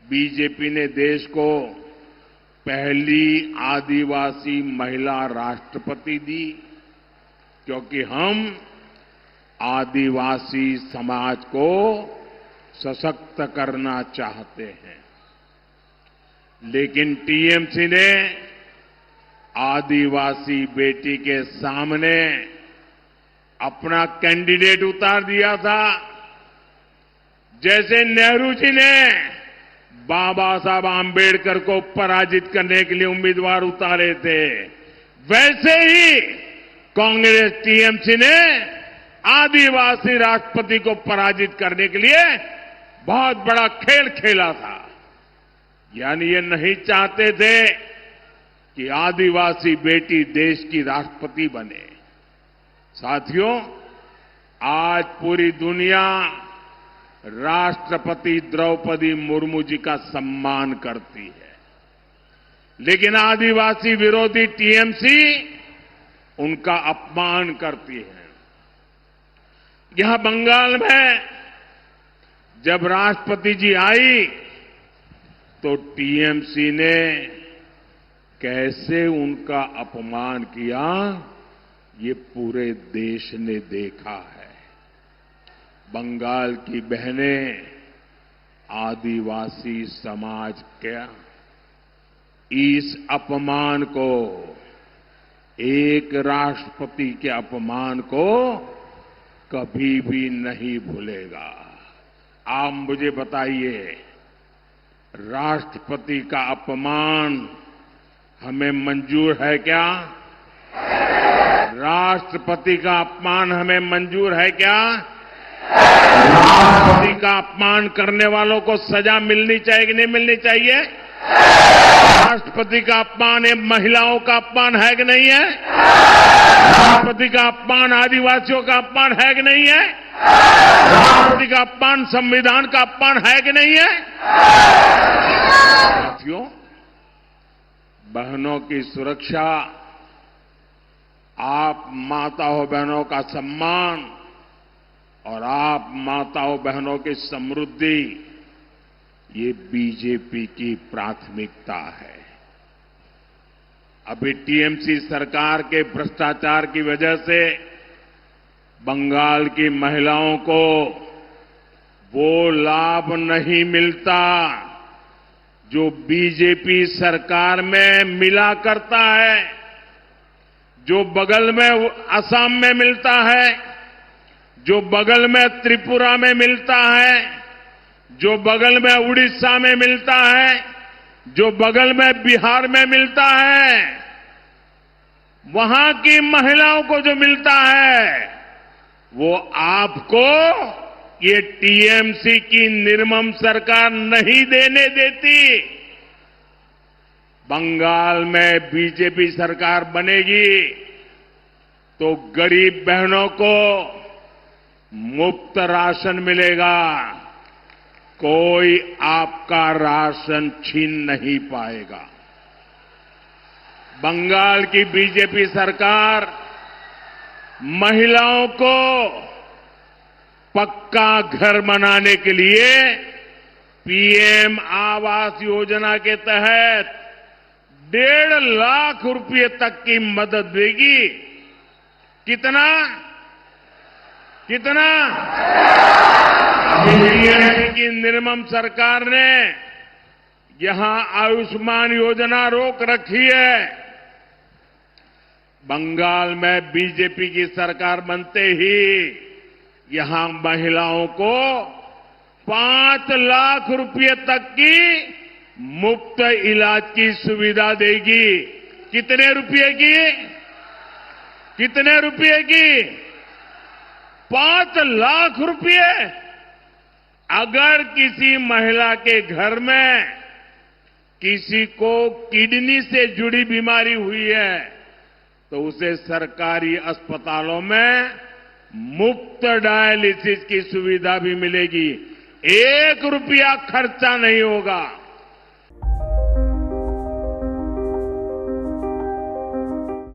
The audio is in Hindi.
बीजेपी ने देश को पहली आदिवासी महिला राष्ट्रपति दी, क्योंकि हम आदिवासी समाज को सशक्त करना चाहते हैं। लेकिन टीएमसी ने आदिवासी बेटी के सामने अपना कैंडिडेट उतार दिया था। जैसे नेहरू जी ने बाबा साहब आम्बेडकर को पराजित करने के लिए उम्मीदवार उतारे थे, वैसे ही कांग्रेस टीएमसी ने आदिवासी राष्ट्रपति को पराजित करने के लिए बहुत बड़ा खेल खेला था। यानी ये नहीं चाहते थे कि आदिवासी बेटी देश की राष्ट्रपति बने। साथियों, आज पूरी दुनिया राष्ट्रपति द्रौपदी मुर्मू जी का सम्मान करती है, लेकिन आदिवासी विरोधी टीएमसी उनका अपमान करती है। यहां बंगाल में जब राष्ट्रपति जी आई तो टीएमसी ने कैसे उनका अपमान किया, ये पूरे देश ने देखा है। बंगाल की बहनें आदिवासी समाज के इस अपमान को, एक राष्ट्रपति के अपमान को कभी भी नहीं भूलेगा। आप मुझे बताइए, राष्ट्रपति का अपमान हमें मंजूर है क्या? राष्ट्रपति का अपमान हमें मंजूर है क्या? राष्ट्रपति का अपमान करने वालों को सजा मिलनी चाहिए कि नहीं मिलनी चाहिए? राष्ट्रपति का अपमान ये महिलाओं का अपमान है कि नहीं है? राष्ट्रपति का अपमान आदिवासियों का अपमान है कि नहीं है? राष्ट्रपति का अपमान संविधान का अपमान है कि नहीं है? साथियों, बहनों की सुरक्षा, आप माताओं बहनों का सम्मान और आप माताओं बहनों की समृद्धि, ये बीजेपी की प्राथमिकता है। अभी टीएमसी सरकार के भ्रष्टाचार की वजह से बंगाल की महिलाओं को वो लाभ नहीं मिलता जो बीजेपी सरकार में मिला करता है, जो बगल में असम में मिलता है, जो बगल में त्रिपुरा में मिलता है, जो बगल में उड़ीसा में मिलता है, जो बगल में बिहार में मिलता है। वहां की महिलाओं को जो मिलता है वो आपको ये टीएमसी की निर्मम सरकार नहीं देने देती। बंगाल में बीजेपी सरकार बनेगी तो गरीब बहनों को मुफ्त राशन मिलेगा, कोई आपका राशन छीन नहीं पाएगा। बंगाल की बीजेपी सरकार महिलाओं को पक्का घर बनाने के लिए पीएम आवास योजना के तहत 1.5 लाख रुपए तक की मदद देगी। कितना? टीएमसी की निर्मम सरकार ने यहां आयुष्मान योजना रोक रखी है। बंगाल में बीजेपी की सरकार बनते ही यहां महिलाओं को 5 लाख रुपए तक की मुफ्त इलाज की सुविधा देगी। कितने रुपए की? 5 लाख रुपए। अगर किसी महिला के घर में किसी को किडनी से जुड़ी बीमारी हुई है तो उसे सरकारी अस्पतालों में मुफ्त डायलिसिस की सुविधा भी मिलेगी। 1 रुपया खर्चा नहीं होगा।